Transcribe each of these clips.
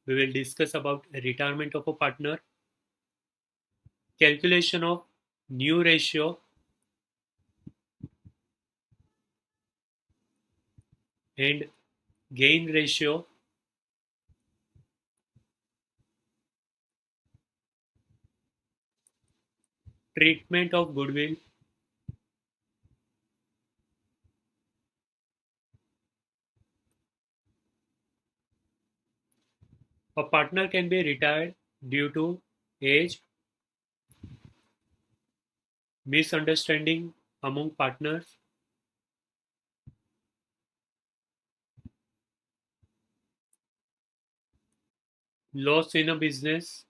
we will discuss about retirement of a partner, calculation of new ratio, and gain ratio, treatment of goodwill, a partner can be retired due to age, misunderstanding among partners, loss in a business,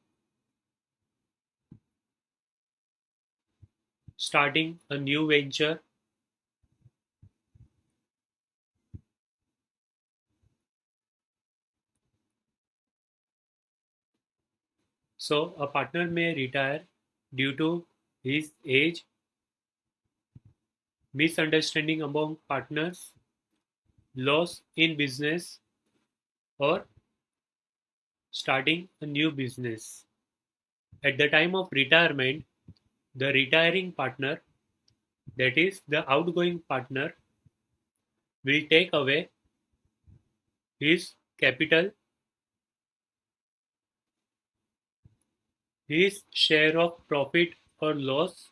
starting a new venture, so a partner may retire due to his age, misunderstanding among partners, loss in business, or starting a new business. At the time of retirement, the retiring partner, that is, the outgoing partner, will take away his capital, his share of profit or loss,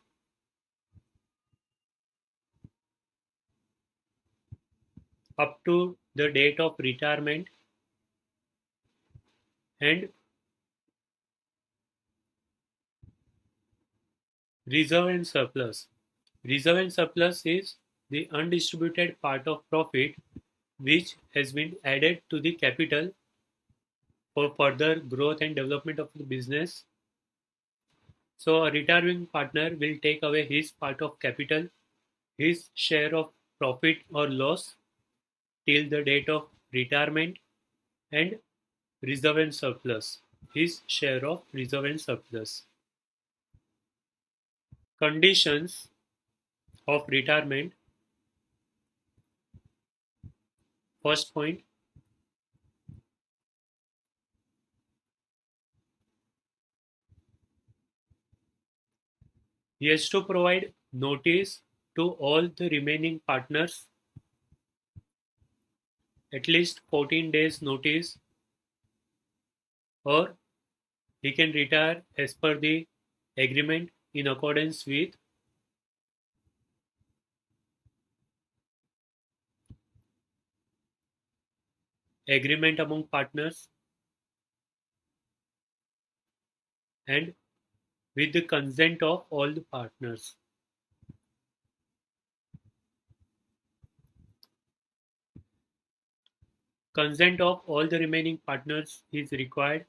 up to the date of retirement, and reserve and surplus. Reserve and surplus is the undistributed part of profit which has been added to the capital for further growth and development of the business. So a retiring partner will take away his part of capital, his share of profit or loss till the date of retirement, and reserve and surplus, his share of reserve and surplus. Conditions of retirement. First point, he has to provide notice to all the remaining partners, at least 14 days notice, or he can retire as per the agreement in accordance with agreement among partners and with the consent of all the partners. Consent of all the remaining partners is required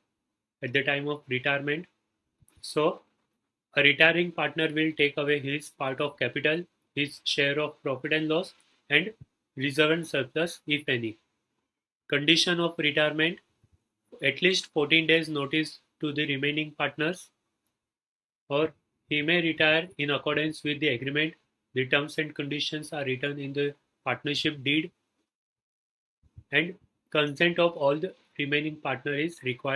at the time of retirement. So, a retiring partner will take away his part of capital, his share of profit and loss, and reserve and surplus, if any. Condition of retirement, at least 14 days notice to the remaining partners, or he may retire in accordance with the agreement. The terms and conditions are written in the partnership deed, and consent of all the remaining partner is required.